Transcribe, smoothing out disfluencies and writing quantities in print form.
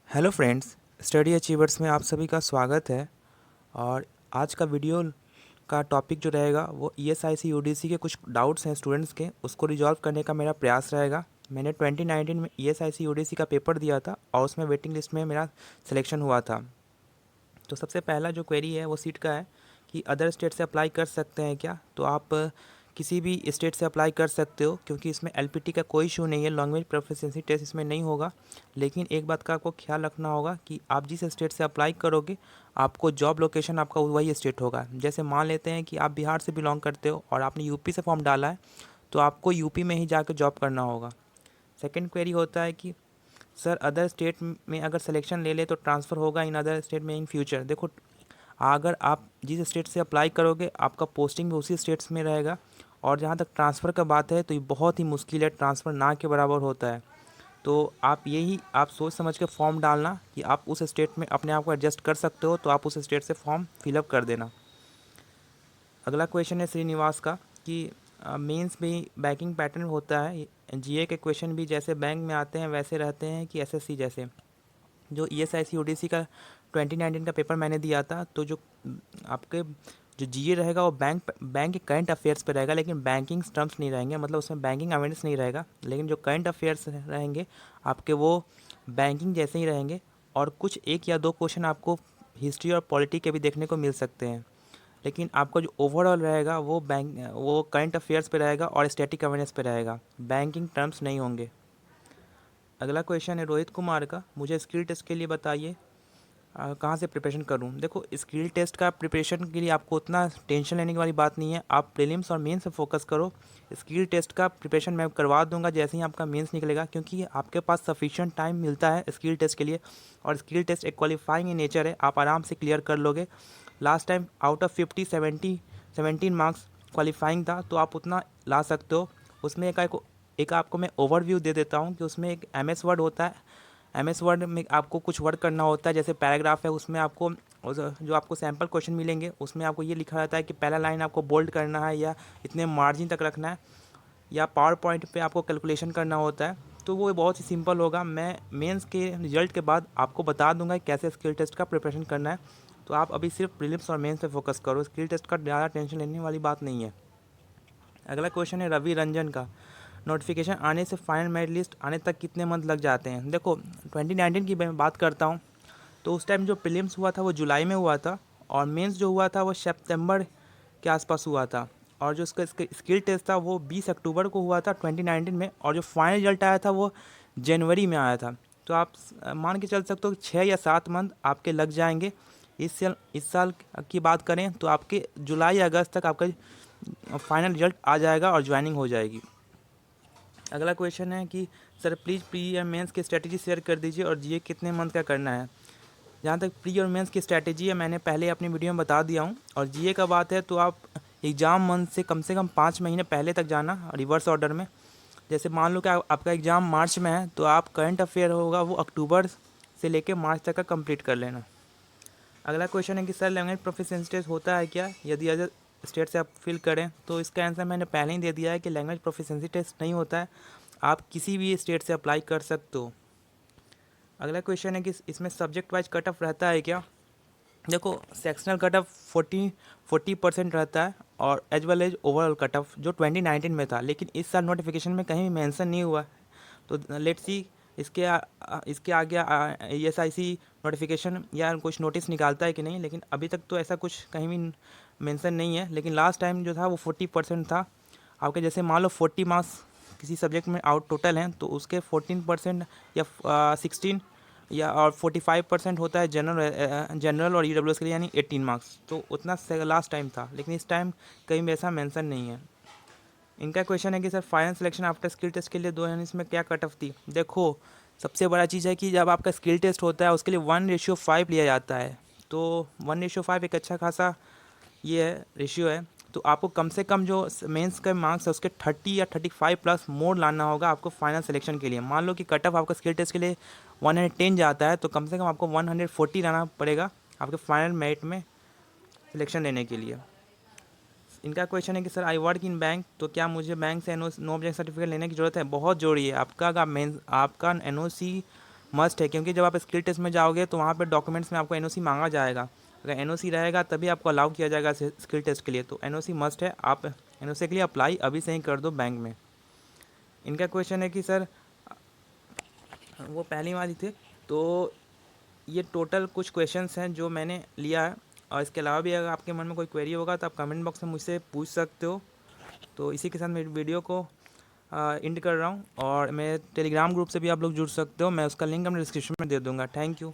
Hello friends, study achievers में आप सभी का स्वागत है। और आज का वीडियो का टॉपिक जो रहेगा वो ईएसआईसी यूडीसी के कुछ डाउट्स हैं स्टूडेंट्स के, उसको रिजॉल्व करने का मेरा प्रयास रहेगा। मैंने 2019 में ईएसआईसी यूडीसी का पेपर दिया था और उसमें वेटिंग लिस्ट में मेरा सिलेक्शन हुआ था। तो सबसे पहला जो क्वेरी है वो सीट का है कि अदर स्टेट से अप्लाई कर सकते हैं क्या। तो आप किसी भी स्टेट से अप्लाई कर सकते हो क्योंकि इसमें एलपीटी का कोई इशू नहीं है, लैंग्वेज प्रोफिशिएंसी टेस्ट इसमें नहीं होगा। लेकिन एक बात का आपको ख्याल रखना होगा कि आप जिस स्टेट से अप्लाई करोगे आपको जॉब लोकेशन आपका वही स्टेट होगा। जैसे मान लेते हैं कि आप बिहार से बिलोंग करते हो और आपने यूपी से फॉर्म डाला है तो आपको यूपी में ही जाकर जॉब करना होगा। सेकेंड क्वेरी होता है कि सर अदर स्टेट में अगर सिलेक्शन ले ले तो ट्रांसफ़र होगा इन अदर स्टेट में इन फ्यूचर। देखो, अगर आप जिस स्टेट से अप्लाई करोगे आपका पोस्टिंग भी उसी स्टेट्स में रहेगा। और जहाँ तक ट्रांसफ़र का बात है तो ये बहुत ही मुश्किल है, ट्रांसफ़र ना के बराबर होता है। तो आप सोच समझ के फॉर्म डालना कि आप उस स्टेट में अपने आप को एडजस्ट कर सकते हो, तो आप उस स्टेट से फॉर्म फिलअप कर देना। अगला क्वेश्चन है श्रीनिवास का कि मेंस में बैंकिंग पैटर्न होता है, जीए के क्वेश्चन भी जैसे बैंक में आते हैं वैसे रहते हैं कि एसएससी जैसे। जो ईएसआईसी यूडीसी का 2019 का पेपर मैंने दिया था, तो जो आपके जो जीए रहेगा वो बैंक के करंट अफेयर्स पे रहेगा, लेकिन बैंकिंग टर्म्स नहीं रहेंगे, मतलब उसमें बैंकिंग अवेयरनेस नहीं रहेगा। लेकिन जो करंट अफेयर्स रहेंगे आपके वो बैंकिंग जैसे ही रहेंगे। और कुछ एक या दो क्वेश्चन आपको हिस्ट्री और पॉलिटी के भी देखने को मिल सकते हैं। लेकिन आपका जो ओवरऑल रहेगा वो करंट अफेयर्स पे रहेगा और स्टैटिक अवेयरनेस पे रहेगा, बैंकिंग टर्म्स नहीं होंगे। अगला क्वेश्चन है रोहित कुमार का, मुझे स्किल टेस्ट के लिए बताइए कहाँ से प्रिपरेशन करूँ। देखो, स्किल टेस्ट का प्रिपरेशन के लिए आपको उतना टेंशन लेने की वाली बात नहीं है, आप प्रीलिम्स और मेंस पे फोकस करो। स्किल टेस्ट का प्रिपरेशन मैं करवा दूंगा जैसे ही आपका मेंस निकलेगा, क्योंकि आपके पास सफिशिएंट टाइम मिलता है स्किल टेस्ट के लिए। और स्किल टेस्ट एक क्वालिफाइंग इन नेचर है, आप आराम से क्लियर कर लोगे। Last time out of 50 17 marks qualifying था, तो आप उतना ला सकते हो। उसमें एक आपको मैं ओवरव्यू दे देता हूँ कि उसमें एक एमएस वर्ड होता है। एमएस वर्ड में आपको कुछ वर्ड करना होता है, जैसे पैराग्राफ है उसमें आपको जो आपको सैम्पल क्वेश्चन मिलेंगे उसमें आपको ये लिखा रहता है कि पहला लाइन आपको बोल्ड करना है या इतने मार्जिन तक रखना है, या पावर पॉइंट पे आपको कैलकुलेशन करना होता है। तो वो बहुत ही सिंपल होगा। मैं मेंस के रिजल्ट के बाद आपको बता दूंगा कैसे स्किल टेस्ट का प्रिपरेशन करना है। तो आप अभी सिर्फ प्रीलिम्स और मेंस पे फोकस करो, स्किल टेस्ट का ज़्यादा टेंशन लेने वाली बात नहीं है। अगला क्वेश्चन है रवि रंजन का, नोटिफिकेशन आने से फाइनल मेरिट लिस्ट आने तक कितने मंथ लग जाते हैं। देखो, 2019 की मैं बात करता हूँ तो उस टाइम जो प्रीलिम्स हुआ था वो जुलाई में हुआ था, और मेंस जो हुआ था वो सितंबर के आसपास हुआ था। और जो उसका स्किल टेस्ट था वो 20 अक्टूबर को हुआ था 2019 में, और जो फाइनल रिजल्ट आया था वो जनवरी में आया था। तो आप मान के चल सकते हो कि 6 या 7 मंथ आपके लग जाएंगे। इस साल की बात करें तो आपके जुलाई अगस्त तक आपका फाइनल रिजल्ट आ जाएगा और ज्वाइनिंग हो जाएगी। अगला क्वेश्चन है कि सर प्लीज़ प्री या मेंस की स्ट्रैटेजी शेयर कर दीजिए और जीए कितने मंथ का करना है। जहाँ तक प्री और मेंस की स्ट्रैटेजी है मैंने पहले अपनी वीडियो में बता दिया हूँ। और जीए का बात है तो आप एग्ज़ाम मंथ से कम 5 महीने पहले तक जाना रिवर्स ऑर्डर में। जैसे मान लो कि आपका एग्ज़ाम मार्च में है तो आप करंट अफेयर होगा वो अक्टूबर से लेकर मार्च तक का कंप्लीट कर लेना। अगला क्वेश्चन है कि सर लैंग्वेज प्रोफिशिएंसी टेस्ट होता है क्या, यदि अदर स्टेट से आप फिल करें। तो इसका आंसर मैंने पहले ही दे दिया है कि लैंग्वेज प्रोफिशिएंसी टेस्ट नहीं होता है, आप किसी भी स्टेट से अप्लाई कर सकते हो। अगला क्वेश्चन है कि इसमें सब्जेक्ट वाइज कट ऑफ रहता है क्या। देखो, सेक्शनल कट ऑफ 40% रहता है, और as well as overall cut off जो 2019 में था, लेकिन इस साल नोटिफिकेशन में कहीं भी मेंशन नहीं हुआ है। तो लेट्स सी इसके आगे ईएसआईसी नोटिफिकेशन या कुछ नोटिस निकालता है कि नहीं, लेकिन अभी तक तो ऐसा कुछ कहीं भी मेंशन नहीं है। लेकिन लास्ट टाइम जो था वो 40% था आपके। जैसे मान लो 40 मार्क्स किसी सब्जेक्ट में आउट टोटल हैं तो उसके 14% या 16 या और 45% होता है जनरल और ईडब्ल्यूएस के लिए, यानी 18 मार्क्स। तो उतना लास्ट टाइम था, लेकिन इस टाइम कहीं भी ऐसा मेंशन नहीं है। इनका क्वेश्चन है कि sir final selection after skill test के लिए 2 यानी इसमें क्या कट ऑफ थी। देखो, सबसे बड़ा चीज़ है कि जब आपका स्किल टेस्ट होता है उसके लिए 1:5 लिया जाता है। तो 1:5 एक अच्छा खासा ये है रेशियो है। तो आपको कम से कम जो मेंस के मार्क्स है उसके 30 या 35 प्लस मोर लाना होगा आपको फाइनल सिलेक्शन के लिए। मान लो कि कट ऑफ आपका स्किल टेस्ट के लिए 110 जाता है तो कम से कम आपको 140 लाना पड़ेगा आपके फाइनल मेरिट में सिलेक्शन लेने के लिए। इनका क्वेश्चन है कि sir I work in bank, तो क्या मुझे बैंक से नो ऑब्जेक्शन सर्टिफिकेट लेने की ज़रूरत है। बहुत जरूरी है। आपका एनओसी मस्ट है, क्योंकि जब आप स्किल टेस्ट में जाओगे तो वहाँ पे डॉक्यूमेंट्स में आपको एनओसी मांगा जाएगा। अगर एनओसी रहेगा तभी आपको अलाउ किया जाएगा स्किल टेस्ट के लिए, तो एनओसी मस्ट है। आप एनओसी के लिए अप्लाई अभी से ही कर दो बैंक में। इनका क्वेश्चन है कि सर, वो पहली वाली थे, तो ये टोटल कुछ क्वेश्चंस हैं जो मैंने लिया है, और इसके अलावा भी अगर आपके मन में कोई क्वेरी होगा तो आप कमेंट बॉक्स में मुझसे पूछ सकते हो। तो इसी के साथ मेरी वीडियो को एंड कर रहा हूँ, और मेरे टेलीग्राम ग्रुप से भी आप लोग जुड़ सकते हो, मैं उसका लिंक अपने डिस्क्रिप्शन में दे दूँगा। Thank you.